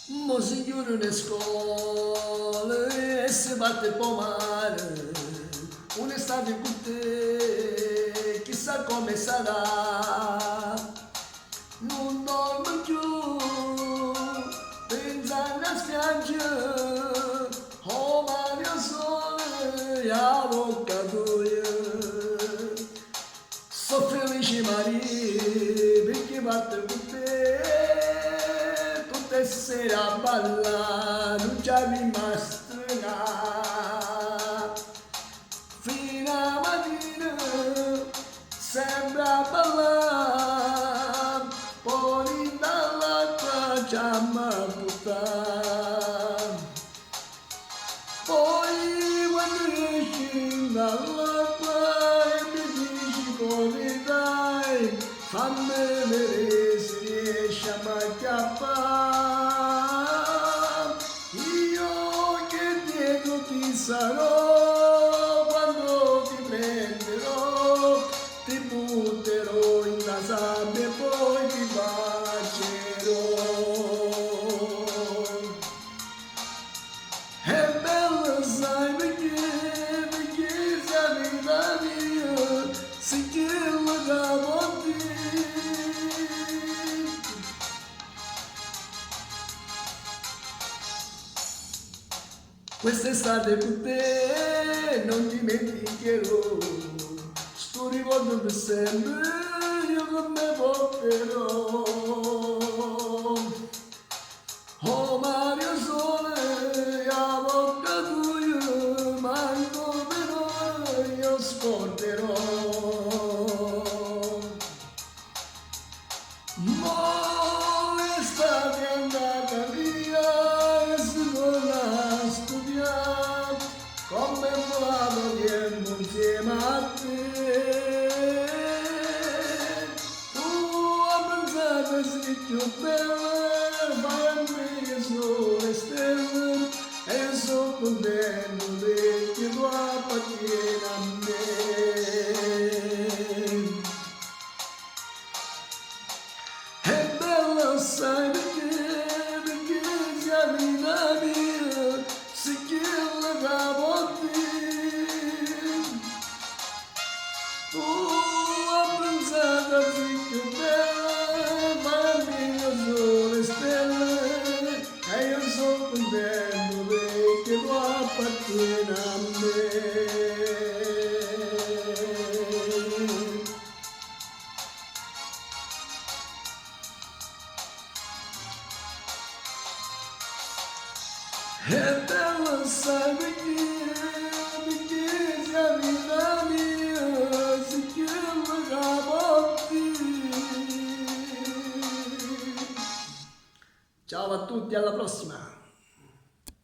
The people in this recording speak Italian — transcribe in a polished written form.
Mo si chiudono le scuole e si parte a mare, un'estate con te, chissà come sarà. Non dormo più, pensando a spiaggia, oh Mario Sole, a bocca tua. So felice Maria, perché parte con te, tutte sere a ballare, non c'è rimasto fino a mattina, sembra ballare, poi dall'acqua ci a buttare. Poi quando esci dall'acqua e mi dici come dai, fammi vedere se riesci a m'acchiappare. Io che dietro ti sarò, quando ti prenderò, ti butterò in la sabbia e poi ti bacerò. È bello sai perché sei la mia, se che lo capo te. Quest'estate con te non dimenticherò, sto ricordo per sempre, io con me porterò. Oh Mario Sole, a bocca tua, manco però io scorderò. Mo' l'estate è andata via e si torna a studiare, come volato tempo insieme a te. Tu hai pensato sei più bella, fai a me sole stelle, e io sono contento perché tu appartieni a me. È bello sai perché sei la mia, se che la capo te. Tu hai pensato sei più bella, ma mio sole stelle, e io sono contento perché tu appartieni a me. È bello sai perché sei la mia, se che lo capo te. Ciao a tutti, alla prossima!